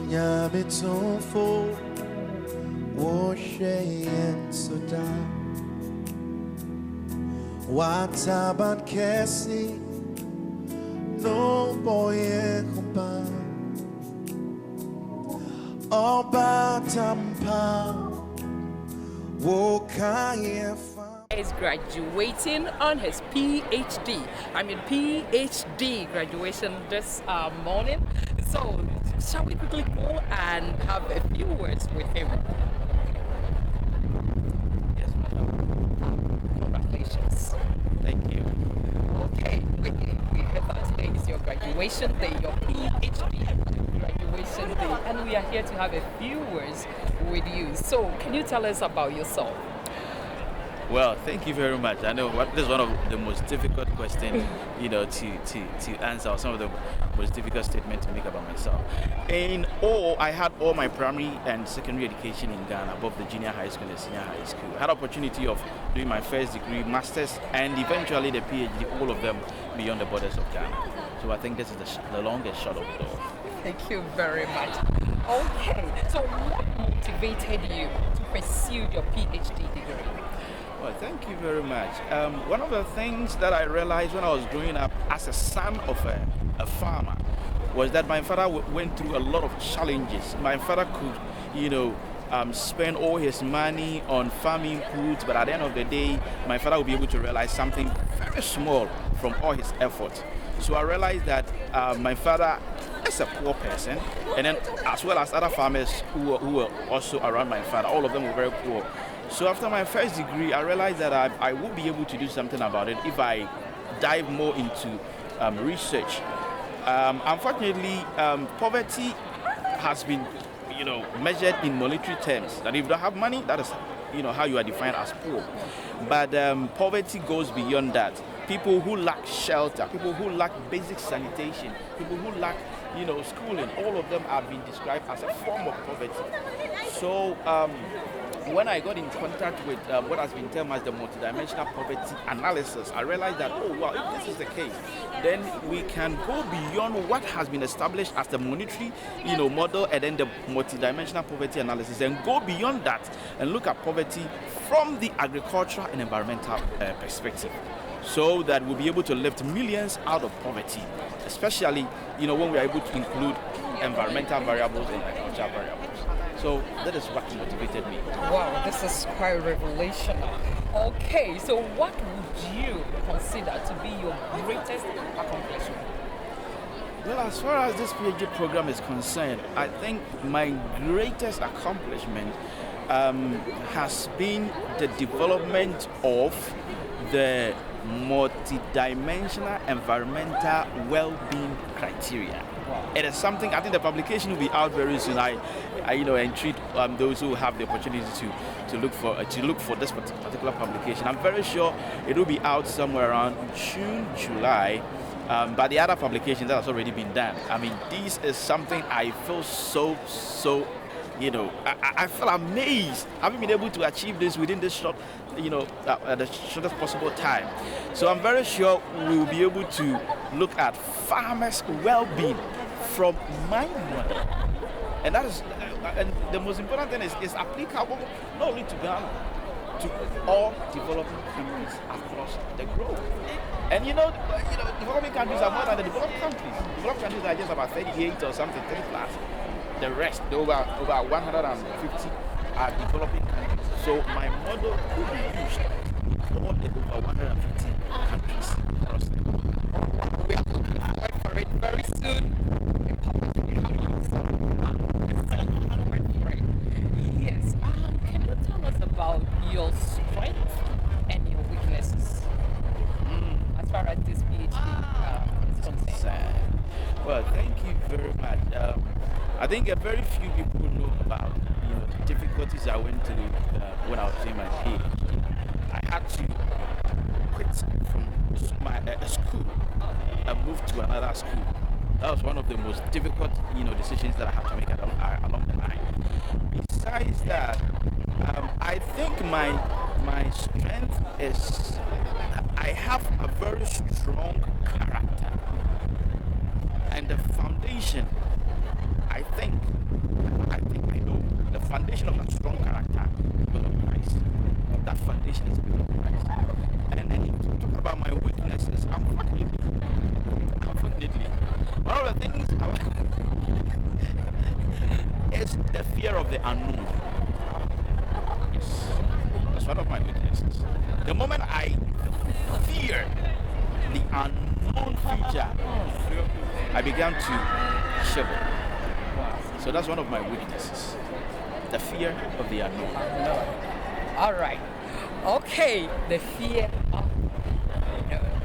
Nyamitumfo Woshe and Soda Wataban Kesi No boy kumpa Oba Tampa Is graduating on his PhD. PhD graduation this morning. So, shall we quickly go and have a few words with him? Yes, madam. Congratulations. Thank you. Okay, we heard that today is your graduation day, your PhD graduation day, and we are here to have a few words with you. So, can you tell us about yourself? Well, thank you very much. I know this is one of the most difficult questions, to answer, or some of the most difficult statements to make about myself. I had all my primary and secondary education in Ghana, both the junior high school and the senior high school. I had opportunity of doing my first degree, masters, and eventually the PhD, all of them beyond the borders of Ghana. So I think this is the longest shot of it all. Thank you very much. Okay, so what motivated you to pursue your PhD degree? Well, thank you very much. One of the things that I realized when I was growing up as a son of a farmer was that my father went through a lot of challenges. My father could, spend all his money on farming inputs, but at the end of the day, my father would be able to realize something very small from all his efforts. So I realized that my father is a poor person, and then as well as other farmers who were also around my father, all of them were very poor. So after my first degree, I realized that I would be able to do something about it if I dive more into research. Unfortunately, poverty has been, measured in monetary terms. That if you don't have money, that is, how you are defined as poor. But poverty goes beyond that. People who lack shelter, people who lack basic sanitation, people who lack, schooling, all of them are being described as a form of poverty. So when I got in contact with what has been termed as the multidimensional poverty analysis, I realized that, if this is the case, then we can go beyond what has been established as the monetary, model, and then the multidimensional poverty analysis, and go beyond that and look at poverty from the agricultural and environmental perspective, so that we'll be able to lift millions out of poverty, especially, when we are able to include environmental variables and agricultural variables. So that is what motivated me. Wow, this is quite revelational. Okay, so what would you consider to be your greatest accomplishment? Well, as far as this PhD program is concerned, I think my greatest accomplishment has been the development of the multidimensional environmental well-being criteria. Wow. It is something, I think the publication will be out very soon. I entreat those who have the opportunity to look for this particular publication. I'm very sure it will be out somewhere around June, July. But the other publication that has already been done. This is something I feel so I feel amazed having been able to achieve this within this short, the shortest possible time. So I'm very sure we will be able to look at farmers' well-being from my model, and that is, and the most important thing is applicable not only to Ghana, to all developing countries across the globe. And developing countries are more than the developed countries. Developed countries are just about 38 or something, 30 plus. The rest, over 150, are developing countries. So my model could be used for all the over 150 countries across the world. We are looking forward for it very soon. Yes. Can you tell us about your strengths and your weaknesses as far as this PhD is concerned? Well, thank you very much. I think very few people know about the difficulties I went through when I was doing my PhD. I had to quit from my school and move to another school. That was one of the most difficult, decisions that I had to make along the line. Besides that, I think my strength is I have a very strong character, and the foundation, I think, foundation of that strong character is built on Christ. That foundation is built on Christ. And then to talk about my weaknesses, unfortunately, one of the things is the fear of the unknown. Yes, that's one of my weaknesses. The moment I fear the unknown future, I began to shiver. So that's one of my weaknesses. The fear of the unknown. All right. Okay. The fear of unknown.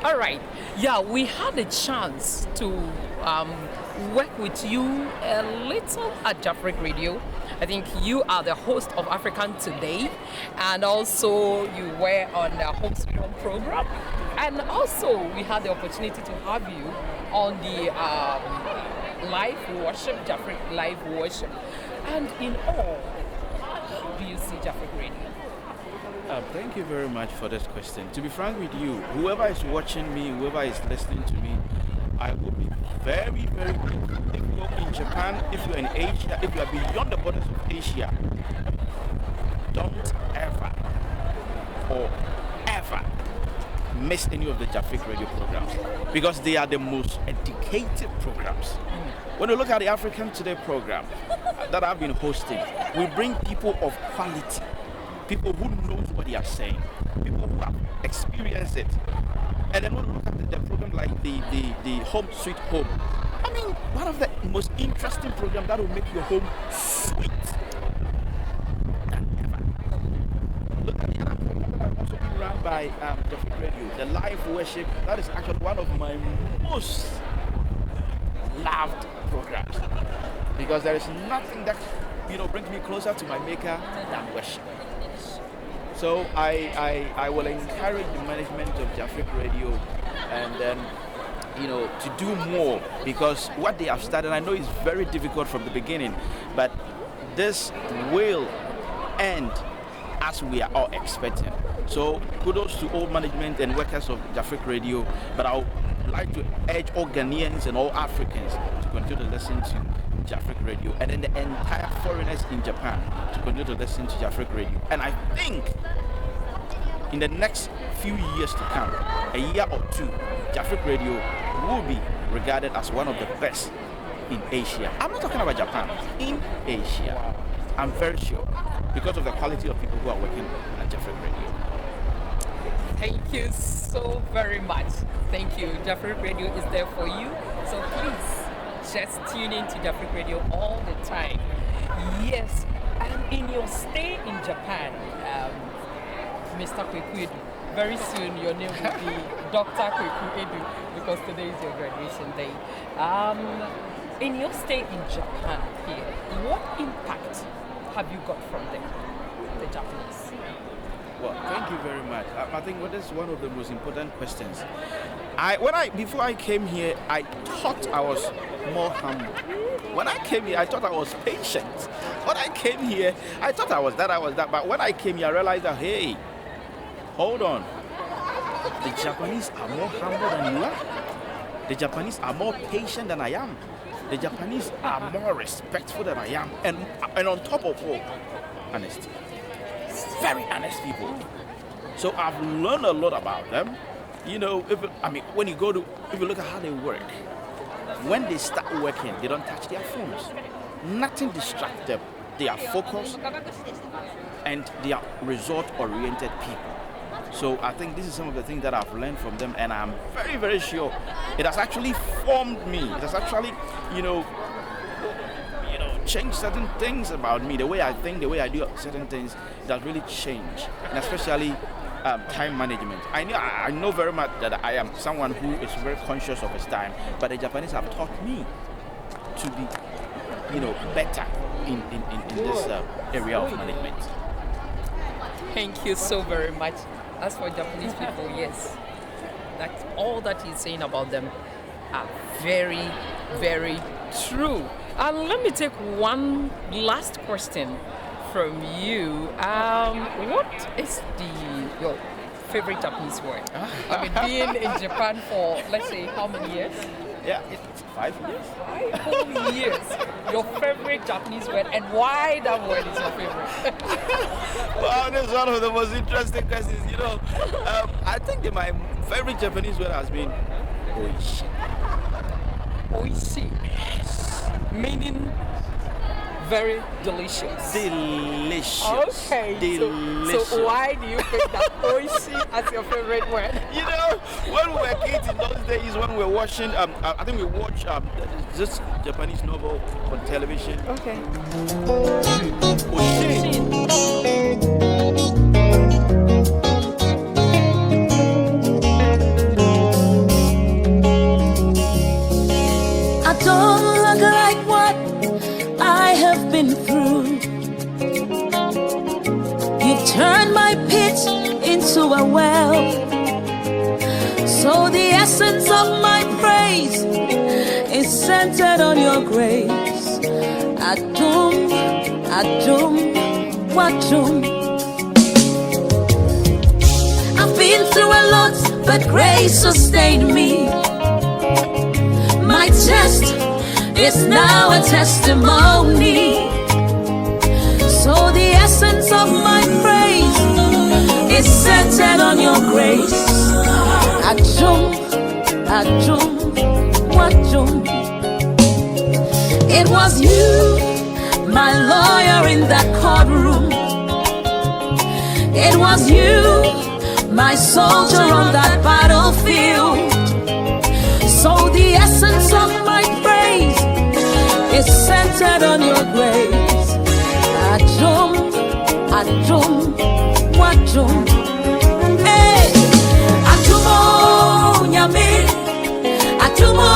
All right. Yeah, we had a chance to work with you a little at Jafric Radio. I think you are the host of African Today, and also you were on the Home Sweet Home program. And also we had the opportunity to have you on the live worship, Jafric live worship. And in all, how do you see Jafric Radio? Thank you very much for this question. To be frank with you, whoever is watching me, whoever is listening to me, I will be very, very grateful. If you're in Japan, if you're in Asia, if you are beyond the borders of Asia, don't ever or ever miss any of the Jafric Radio programs, because they are the most educative programs. When you look at the African Today program that I've been hosting, we bring people of quality, people who knows what they are saying, people who have experienced it. And then when you look at the program like the Home Sweet Home, I mean, one of the most interesting programs that will make your home sweet than ever. Look at the other program that I've also been run by Jafric Radio, the live worship. That is actually one of my most loved programs, because there is nothing that brings me closer to my maker than worship. So I will encourage the management of Jafric Radio and then to do more, because what they have started, I know it's very difficult from the beginning, but this will end as we are all expecting. So kudos to all management and workers of Jafric Radio, but I would like to urge all Ghanaians and all Africans to continue to listen to Jafric Radio, and then the entire foreigners in Japan to continue to listen to Jafric Radio. And I think in the next few years to come, a year or two, Jafric Radio will be regarded as one of the best in Asia. I'm not talking about Japan, in Asia. I'm very sure, because of the quality of people who are working at Jafric Radio. Thank you so very much. Thank you. Jafric Radio is there for you. So please, just tune in to Jafric Radio all the time. Yes, and in your stay in Japan, Mr. Kwaku Edu, very soon your name will be Dr. Kwaku Edu, because today is your graduation day. In your stay in Japan here, what impact have you got from them, the Japanese? Well, thank you very much. I think that is one of the most important questions. Before I came here, I thought I was more humble. When I came here, I thought I was patient. When I came here, I thought I was that. But when I came here, I realized that, hey, hold on. The Japanese are more humble than you are. The Japanese are more patient than I am. The Japanese are more respectful than I am. And on top of all, honesty. Very honest people. So I've learned a lot about them. When you look at how they work, when they start working, they don't touch their phones. Nothing distracts them. They are focused and they are result-oriented people. So I think this is some of the things that I've learned from them, and I'm very, very sure it has actually formed me. It has actually, changed certain things about me, the way I think, the way I do certain things. It has really changed, and especially time management. I know very much that I am someone who is very conscious of his time, but the Japanese have taught me to be, better in this area of management. Thank you so very much. As for Japanese people, yes, that's all that he's saying about them are very, very true. And let me take one last question from you. What is your favorite Japanese word? I mean, being in Japan for, let's say, how many years? Yeah, it's 5 years. 5 whole years. Your favorite Japanese word, and why that word is your favorite? Well, this is one of the most interesting questions. I think that my favorite Japanese word has been oishi. Oishi. Meaning very delicious. Delicious. Okay. Delicious. So why do you pick that oishi as your favorite word? When we were kids in those days, when we were watching, I think we watched this Japanese novel on television. Okay. I don't look like what I have been through. You turned my pit into a well. So the essence of my praise is centered on your grace. Adum, Adum, Wadum. I've been through a lot, but grace sustained me. My test is now a testimony. So the essence of my praise is centered on your grace. Adum, Adum, Wadum. It was you, my lawyer in that courtroom. It was you, my soldier on that battlefield. So the essence of my praise is centered on your grace. Adum, Adum, Wadum. Hey, Adumo, Nyame, Adumo,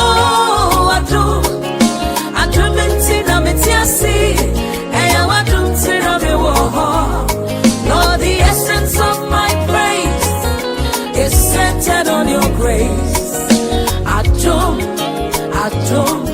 Adum, Adum intina metiasi, Eya Wadum tina mewoho. Lord, the essence of my praise is centered on your grace. Adum, Adum.